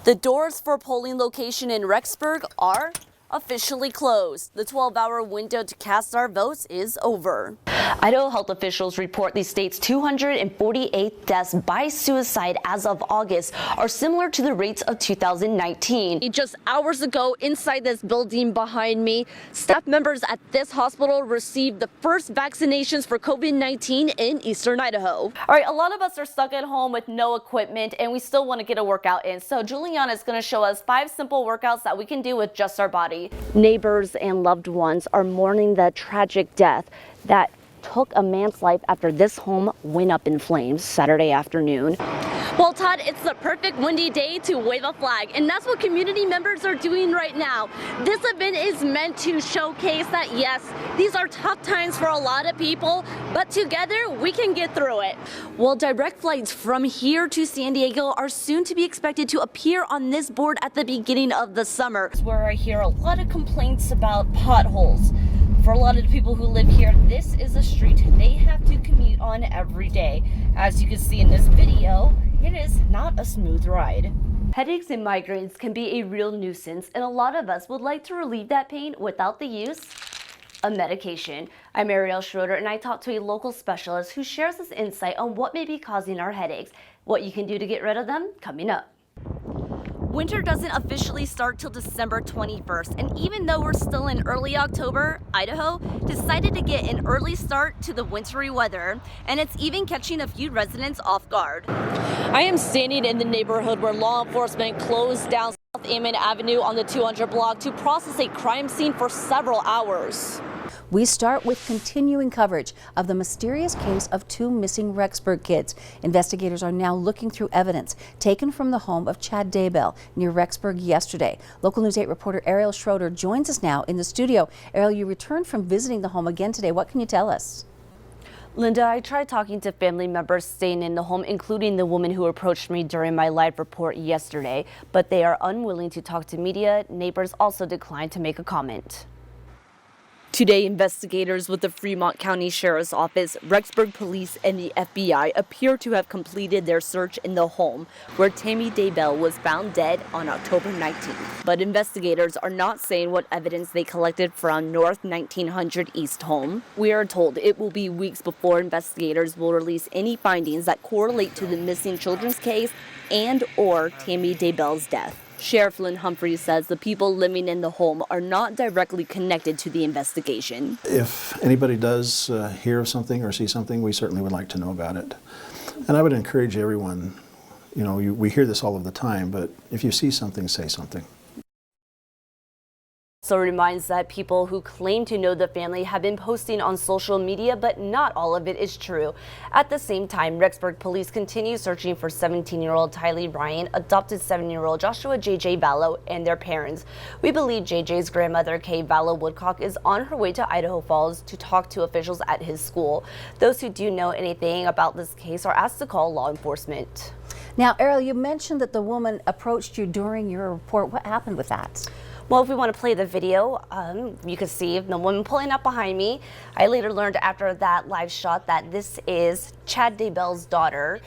The doors for polling location in Rexburg are officially closed. The 12-hour window to cast our votes is over. Idaho health officials report the state's 248 deaths by suicide as of August are similar to the rates of 2019. Just hours ago, inside this building behind me, staff members at this hospital received the first vaccinations for COVID-19 in eastern Idaho. All right, a lot of us are stuck at home with no equipment and we still want to get a workout in. So Juliana is going to show us 5 simple workouts that we can do with just our body. Neighbors and loved ones are mourning the tragic death that took a man's life after this home went up in flames Saturday afternoon. Well, Todd, it's the perfect windy day to wave a flag, and that's what community members are doing right now. This event is meant to showcase that, yes, these are tough times for a lot of people, but together we can get through it. Well, direct flights from here to San Diego are soon to be expected to appear on this board at the beginning of the summer. It's where I hear a lot of complaints about potholes. For a lot of the people who live here, this is a street they have to commute on every day. As you can see in this video, it is not a smooth ride. Headaches and migraines can be a real nuisance, and a lot of us would like to relieve that pain without the use of medication. I'm Ariel Schroeder, and I talked to a local specialist who shares this insight on what may be causing our headaches, what you can do to get rid of them, coming up. Winter doesn't officially start till December 21st, and even though we're still in early October, Idaho decided to get an early start to the wintry weather, and it's even catching a few residents off guard. I am standing in the neighborhood where law enforcement closed down South Amon Avenue on the 200 block to process a crime scene for several hours. We start with continuing coverage of the mysterious case of 2 missing Rexburg kids. Investigators are now looking through evidence taken from the home of Chad Daybell near Rexburg yesterday. Local News 8 reporter Ariel Schroeder joins us now in the studio. Ariel, you returned from visiting the home again today. What can you tell us? Linda, I tried talking to family members staying in the home, including the woman who approached me during my live report yesterday, but they are unwilling to talk to media. Neighbors also declined to make a comment. Today, investigators with the Fremont County Sheriff's Office, Rexburg Police, and the FBI appear to have completed their search in the home where Tammy Daybell was found dead on October 19th. But investigators are not saying what evidence they collected from North 1900 East home. We are told it will be weeks before investigators will release any findings that correlate to the missing children's case and/or Tammy Daybell's death. Sheriff Lynn Humphreys says the people living in the home are not directly connected to the investigation. If anybody does hear of something or see something, we certainly would like to know about it. And I would encourage everyone, we hear this all of the time, but if you see something, say something. So reminds that people who claim to know the family have been posting on social media, but not all of it is true. At the same time, Rexburg police continue searching for 17-year-old Tylee Ryan, adopted 7-year-old Joshua J.J. Vallow, and their parents. We believe J.J.'s grandmother, Kay Vallow Woodcock, is on her way to Idaho Falls to talk to officials at his school. Those who do know anything about this case are asked to call law enforcement. Now, Ariel, you mentioned that the woman approached you during your report. What happened with that? Well, if we want to play the video, you can see the woman pulling up behind me. I later learned after that live shot that this is Chad Daybell's daughter.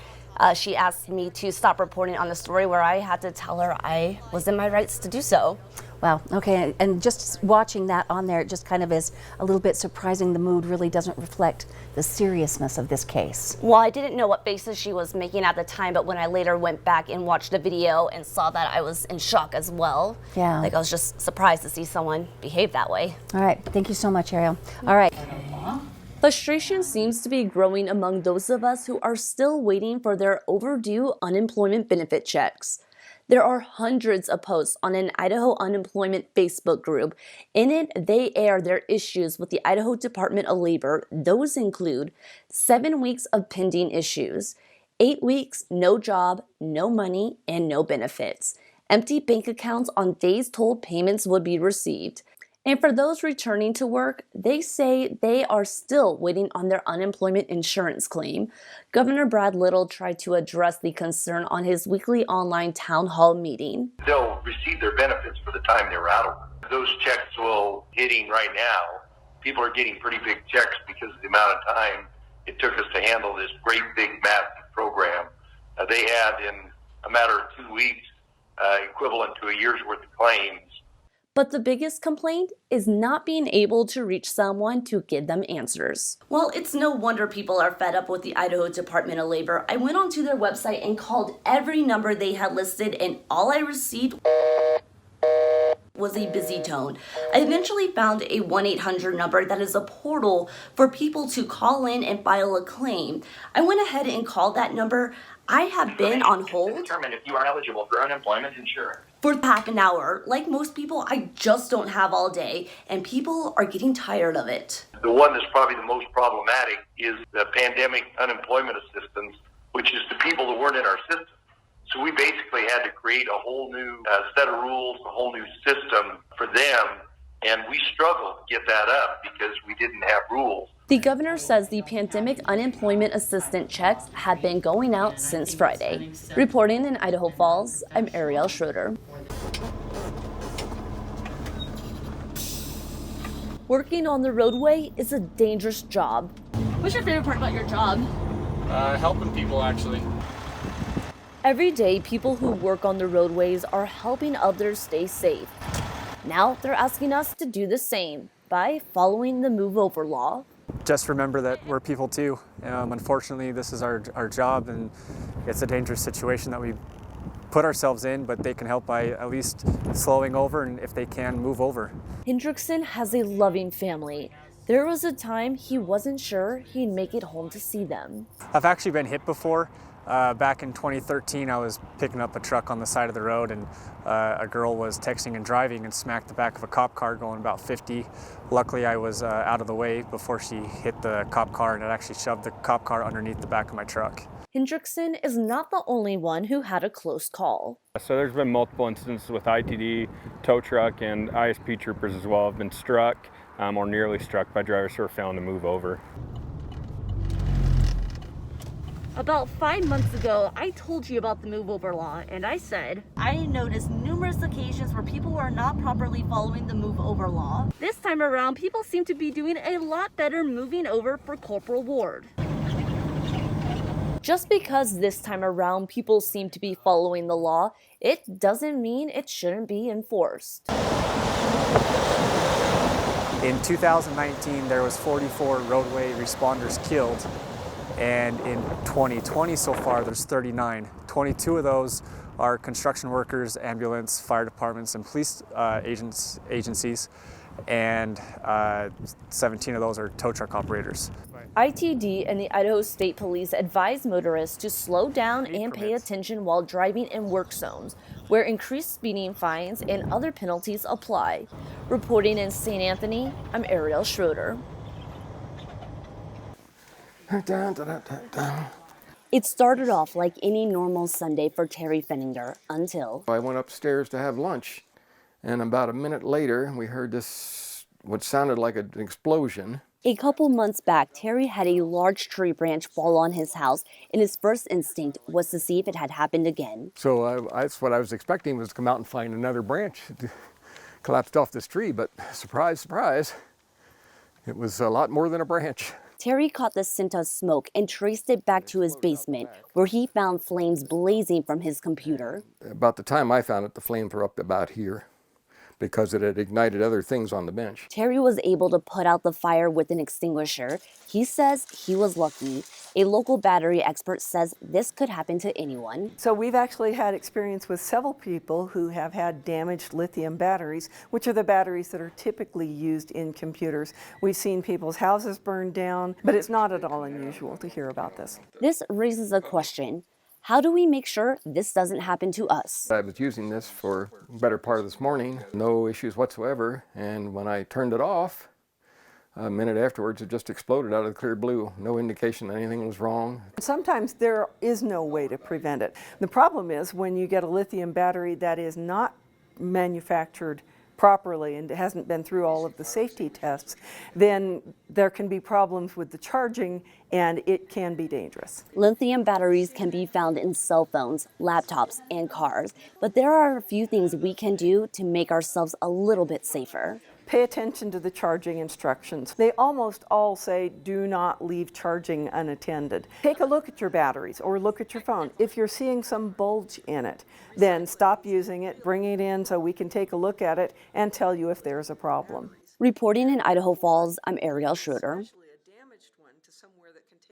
She asked me to stop reporting on the story, where I had to tell her I was in my rights to do so. Wow, okay, and just watching that on there, it just kind of is a little bit surprising. The mood really doesn't reflect the seriousness of this case. Well, I didn't know what faces she was making at the time, but when I later went back and watched the video and saw that, I was in shock as well. Yeah. Like, I was just surprised to see someone behave that way. All right, thank you so much, Ariel. All right. Frustration seems to be growing among those of us who are still waiting for their overdue unemployment benefit checks. There are hundreds of posts on an Idaho unemployment Facebook group. In it, they air their issues with the Idaho Department of Labor. Those include 7 weeks of pending issues, 8 weeks, no job, no money, and no benefits, empty bank accounts on days told payments would be received. And for those returning to work, they say they are still waiting on their unemployment insurance claim. Governor Brad Little tried to address the concern on his weekly online town hall meeting. They'll receive their benefits for the time they were out of work. Those checks will hitting right now. People are getting pretty big checks because of the amount of time it took us to handle this great big massive program. They had, in a matter of 2 weeks, equivalent to a year's worth of claims. But the biggest complaint is not being able to reach someone to give them answers. Well, it's no wonder people are fed up with the Idaho Department of Labor. I went onto their website and called every number they had listed, and all I received was a busy tone. I eventually found a 1-800 number that is a portal for people to call in and file a claim. I went ahead and called that number. I have been on hold to determine if you are eligible for unemployment insurance for half an hour. Like most people, I just don't have all day, and people are getting tired of it. The one that's probably the most problematic is the pandemic unemployment assistance, which is the people that weren't in our system. So we basically had to create a whole new set of rules, a whole new system for them, and we struggled to get that up because we didn't have rules. The governor says the pandemic unemployment assistance checks have been going out since Friday. Reporting in Idaho Falls, I'm Ariel Schroeder. Working on the roadway is a dangerous job. What's your favorite part about your job? Helping people, actually. Every day, people who work on the roadways are helping others stay safe. Now they're asking us to do the same by following the Move Over law. Just remember that we're people too. Unfortunately, this is our job, and it's a dangerous situation that we put ourselves in, but they can help by at least slowing over, and if they can, move over. Hendrickson has a loving family. There was a time he wasn't sure he'd make it home to see them. I've actually been hit before. Back in 2013, I was picking up a truck on the side of the road, and a girl was texting and driving and smacked the back of a cop car going about 50. Luckily, I was out of the way before she hit the cop car, and it actually shoved the cop car underneath the back of my truck. Hendrickson is not the only one who had a close call. So there's been multiple incidents with ITD, tow truck, and ISP troopers as well have been struck or nearly struck by drivers who are failing to move over. About 5 months ago, I told you about the Move Over law, and I said, I noticed numerous occasions where people are not properly following the Move Over law. This time around, people seem to be doing a lot better moving over for Corporal Ward. Just because this time around people seem to be following the law, it doesn't mean it shouldn't be enforced. In 2019, there was 44 roadway responders killed. And in 2020 so far, there's 39. 22 of those are construction workers, ambulance, fire departments, and police agencies, and 17 of those are tow truck operators. ITD and the Idaho State Police advise motorists to slow down and pay attention while driving in work zones, where increased speeding fines and other penalties apply. Reporting in St. Anthony, I'm Ariel Schroeder. It started off like any normal Sunday for Terry Fenninger until I went upstairs to have lunch, and about a minute later we heard this, what sounded like an explosion. A couple months back, Terry had a large tree branch fall on his house, and his first instinct was to see if it had happened again. So that's what I was expecting, was to come out and find another branch collapsed off this tree, but surprise, surprise, it was a lot more than a branch. Terry caught the scent of smoke and traced it back to his basement, where he found flames blazing from his computer. About the time I found it, the flames were up about here because it had ignited other things on the bench. Terry was able to put out the fire with an extinguisher. He says he was lucky. A local battery expert says this could happen to anyone. So we've actually had experience with several people who have had damaged lithium batteries, which are the batteries that are typically used in computers. We've seen people's houses burned down, but it's not at all unusual to hear about this. This raises a question. How do we make sure this doesn't happen to us? I was using this for the better part of this morning, no issues whatsoever, and when I turned it off, a minute afterwards, it just exploded out of the clear blue. No indication that anything was wrong. Sometimes there is no way to prevent it. The problem is when you get a lithium battery that is not manufactured properly and hasn't been through all of the safety tests, then there can be problems with the charging and it can be dangerous. Lithium batteries can be found in cell phones, laptops, and cars, but there are a few things we can do to make ourselves a little bit safer. Pay attention to the charging instructions. They almost all say do not leave charging unattended. Take a look at your batteries or look at your phone. If you're seeing some bulge in it, then stop using it, bring it in so we can take a look at it and tell you if there's a problem. Reporting in Idaho Falls, I'm Ariel Schroeder.